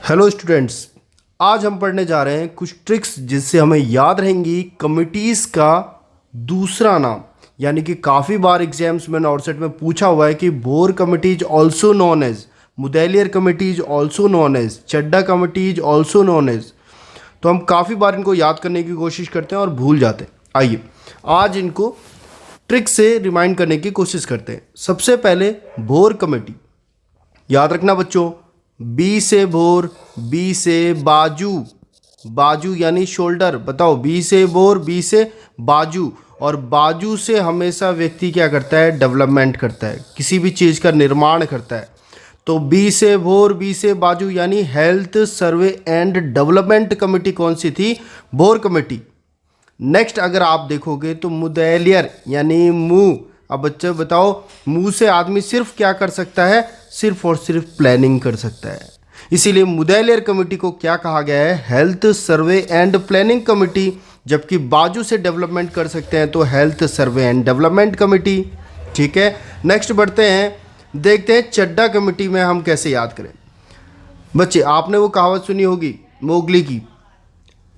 Hello students, आज हम पढ़ने जा रहे हैं कुछ ट्रिक्स जिससे हमें याद रहेंगी कमिटीज़ का दूसरा नाम। यानी कि काफ़ी बार एग्जाम्स में और सेट में पूछा हुआ है कि Bhore committee is also known as, Mudaliar committee is also known as, Chadha committee is also known as. तो हम काफ़ी बार इनको याद करने की कोशिश करते हैं और भूल जाते हैं। आइए आज इनको ट्रिक से रिमाइंड करने की कोशिश करते हैं। सबसे पहले बोर कमेटी याद रखना बच्चों, बी से बोर, बी से बाजू, बाजू यानी शोल्डर। बताओ, बी से बोर, बी से बाजू, और बाजू से हमेशा व्यक्ति क्या करता है? डेवलपमेंट करता है, किसी भी चीज़ का निर्माण करता है। तो बी से बोर, बी से बाजू यानी health survey and development committee कौन सी थी? Bore committee. नेक्स्ट अगर आप देखोगे तो मुदैलियर यानी मुंह। अब बच्चे बताओ, मुंह से आदमी सिर्फ क्या कर सकता है? सिर्फ और सिर्फ प्लानिंग कर सकता है। इसीलिए मुदैलियर कमेटी को क्या कहा गया है? Health survey and planning committee. जबकि बाजू से डेवलपमेंट कर सकते हैं तो health survey and development committee. ठीक है, नेक्स्ट बढ़ते हैं, देखते हैं चड्डा कमेटी में हम कैसे याद करें। बच्चे आपने वो कहावत सुनी होगी मोगली की,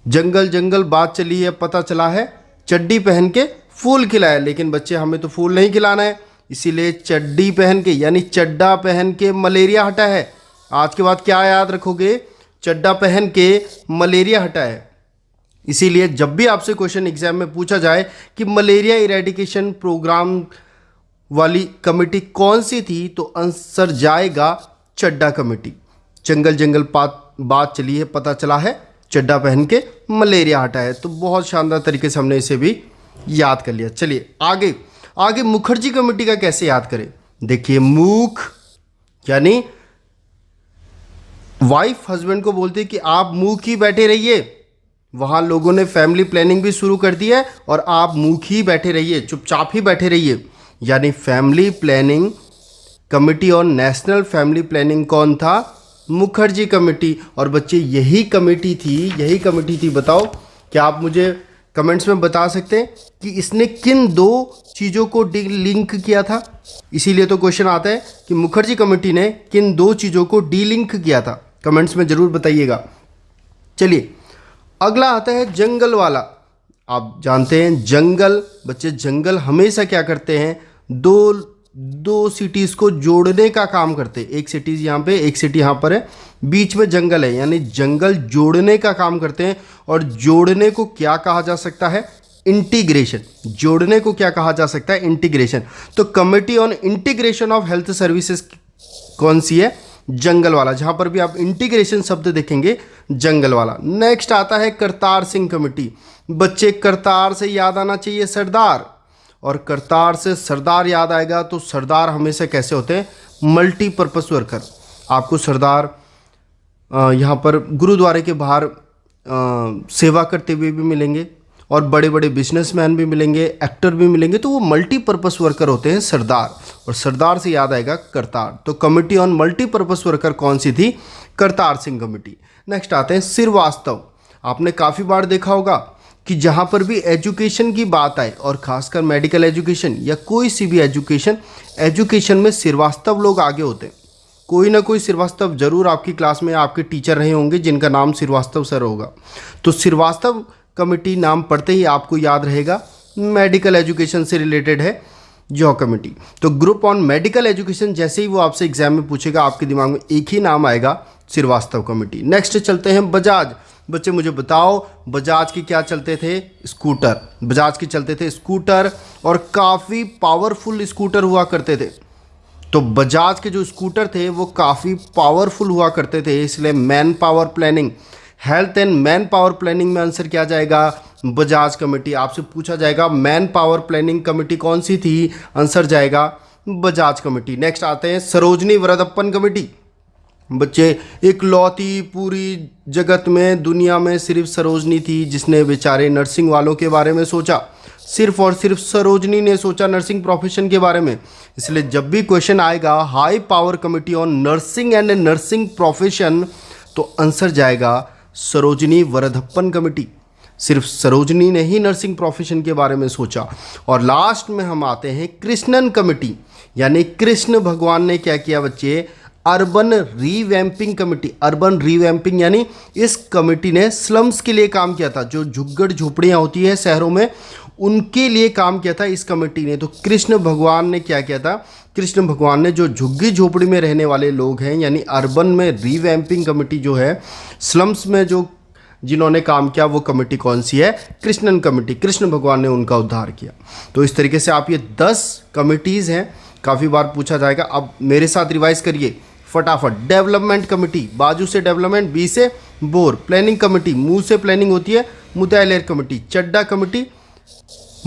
जंगल जंगल बात चली है, पता चला है चड्डी पहन के फूल खिलाए। लेकिन बच्चे हमें तो फूल नहीं खिलाना है, इसीलिए चड्डी पहन के यानी चड्डा पहन के मलेरिया हटा है। आज के बाद क्या याद रखोगे? चड्डा पहन के मलेरिया हटा है। इसीलिए जब भी आपसे क्वेश्चन एग्जाम में पूछा जाए कि मलेरिया इरेडिकेशन प्रोग्राम वाली कमेटी कौन सी थी, तो आंसर जाएगा चड्डा कमेटी। जंगल जंगल बात चली है, पता चला है चड्डा पहन के मलेरिया हटा है। तो बहुत शानदार तरीके से हमने इसे भी याद कर लिया। चलिए आगे आगे मुखर्जी कमेटी का कैसे याद करें। देखिए, मुख यानी वाइफ हस्बैंड को बोलती है कि आप मुख ही बैठे रहिए। वहां लोगों ने फैमिली प्लानिंग भी शुरू कर दी है और आप मुख ही बैठे रहिए, चुपचाप ही बैठे रहिए। यानी फैमिली प्लानिंग कमेटी और नेशनल फैमिली प्लानिंग कौन था? मुखर्जी कमेटी। और बच्चे यही कमेटी थी, बताओ क्या आप मुझे कमेंट्स में बता सकते हैं कि इसने किन दो चीज़ों को लिंक किया था? इसीलिए तो क्वेश्चन आता है कि मुखर्जी कमेटी ने किन दो चीज़ों को डीलिंक किया था। कमेंट्स में ज़रूर बताइएगा। चलिए अगला आता है जंगल वाला। आप जानते हैं जंगल, बच्चे जंगल हमेशा क्या करते हैं? दो सिटीज़ को जोड़ने का काम करते हैं। एक सिटीज़ यहाँ पे, एक सिटी यहाँ पर है, बीच में जंगल है, यानी जंगल जोड़ने का काम करते हैं। और जोड़ने को क्या कहा जा सकता है? इंटीग्रेशन। जोड़ने को क्या कहा जा सकता है? इंटीग्रेशन। तो committee on integration of health services कौन सी है? जंगल वाला। जहाँ पर भी आप इंटीग्रेशन शब्द देखेंगे, जंगल वाला। नेक्स्ट आता है करतार सिंह कमेटी। बच्चे करतार से याद आना चाहिए सरदार, और करतार से सरदार याद आएगा तो सरदार हमेशा कैसे होते हैं? Multipurpose worker. आपको सरदार यहाँ पर गुरुद्वारे के बाहर सेवा करते हुए भी मिलेंगे, और बड़े बड़े बिजनेसमैन भी मिलेंगे, एक्टर भी मिलेंगे। तो वो मल्टीपर्पस वर्कर होते हैं सरदार, और सरदार से याद आएगा करतार। तो कमेटी ऑन मल्टीपर्पस वर्कर कौन सी थी? करतार सिंह कमेटी। नेक्स्ट आते हैं श्रीवास्तव। आपने काफ़ी बार देखा होगा कि जहाँ पर भी एजुकेशन की बात आए, और खासकर मेडिकल एजुकेशन या कोई सी भी एजुकेशन में श्रीवास्तव लोग आगे होते हैं। कोई ना कोई श्रीवास्तव जरूर आपकी क्लास में आपके टीचर रहे होंगे जिनका नाम श्रीवास्तव सर होगा। तो श्रीवास्तव कमेटी नाम पढ़ते ही आपको याद रहेगा मेडिकल एजुकेशन से रिलेटेड है जो कमेटी। तो ग्रुप ऑन मेडिकल एजुकेशन जैसे ही वो आपसे एग्जाम में पूछेगा, आपके दिमाग में एक ही नाम आएगा, श्रीवास्तव कमेटी। नेक्स्ट चलते हैं बजाज। बच्चे मुझे बताओ, बजाज के क्या चलते थे? स्कूटर। बजाज के चलते थे स्कूटर, और काफ़ी पावरफुल स्कूटर हुआ करते थे। तो बजाज के जो स्कूटर थे वो काफ़ी पावरफुल हुआ करते थे, इसलिए man power planning, health and man power planning में आंसर क्या जाएगा? बजाज कमेटी। आपसे पूछा जाएगा मैन पावर प्लानिंग कमेटी कौन सी थी? आंसर जाएगा बजाज कमेटी। नेक्स्ट आते हैं सरोजनी वरदप्पन कमेटी। बच्चे इकलौती पूरी जगत में, दुनिया में सिर्फ सरोजनी थी जिसने बेचारे नर्सिंग वालों के बारे में सोचा। सिर्फ और सिर्फ सरोजनी ने सोचा नर्सिंग प्रोफेशन के बारे में। इसलिए जब भी क्वेश्चन आएगा high power committee on nursing and nursing profession, तो आंसर जाएगा सरोजनी वरदप्पन कमेटी। सिर्फ सरोजनी ने ही नर्सिंग प्रोफेशन के बारे में सोचा। और लास्ट में हम आते हैं कृष्णन कमेटी, यानी कृष्ण भगवान ने क्या किया बच्चे? Urban revamping committee. Urban revamping यानी इस कमेटी ने स्लम्स के लिए काम किया था, जो झुग्गड़ झोपड़ियाँ होती है शहरों में उनके लिए काम किया था इस कमेटी ने। तो कृष्ण भगवान ने क्या किया था, कृष्ण भगवान ने जो झुग्गी झोपड़ी में रहने वाले लोग हैं यानी अर्बन में रीवैम्पिंग कमेटी जो है, स्लम्स में जो जिन्होंने काम किया वो कमेटी कौन सी है, कृष्णन कमेटी। कृष्ण भगवान ने उनका उद्धार किया। तो इस तरीके से आप ये 10 कमिटीज़ हैं, काफ़ी बार पूछा जाएगा। अब मेरे साथ रिवाइज करिए फटाफट। डेवलपमेंट कमेटी, बाजू से डेवलपमेंट, बी से बोर। प्लानिंग कमेटी, मुंह से प्लानिंग होती है, मुतैलेर कमेटी। चड्डा कमेटी,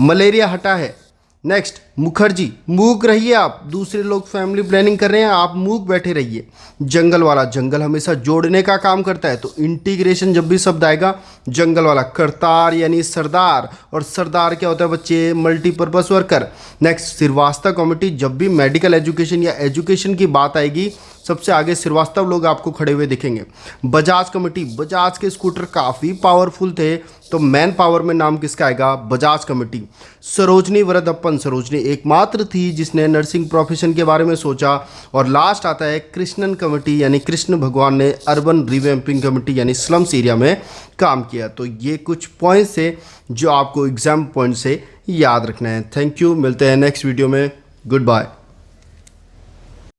मलेरिया हटा है। नेक्स्ट मुखर्जी, मूक रहिए आप, दूसरे लोग फैमिली प्लानिंग कर रहे हैं, आप मूक बैठे रहिए। जंगल वाला, जंगल हमेशा जोड़ने का काम करता है, तो इंटीग्रेशन जब भी शब्द आएगा जंगल वाला। करतार यानी सरदार, और सरदार क्या होता है बच्चे, multipurpose worker. Next Srivastava committee, जब भी मेडिकल एजुकेशन या एजुकेशन की बात आएगी सबसे आगे श्रीवास्तव लोग आपको खड़े हुए दिखेंगे। बजाज कमेटी, बजाज के स्कूटर काफ़ी पावरफुल थे, तो मैन पावर में नाम किसका आएगा, बजाज कमेटी। सरोजनी वरदप्पन, सरोजनी एकमात्र थी जिसने नर्सिंग प्रोफेशन के बारे में सोचा। और लास्ट आता है कृष्णन कमेटी, यानी कृष्ण भगवान ने अर्बन रिवैम्पिंग कमेटी यानी स्लम्स एरिया में काम किया। तो ये कुछ पॉइंट्स है जो आपको एग्जाम पॉइंट से याद रखना है। थैंक यू, मिलते हैं नेक्स्ट वीडियो में। Good bye.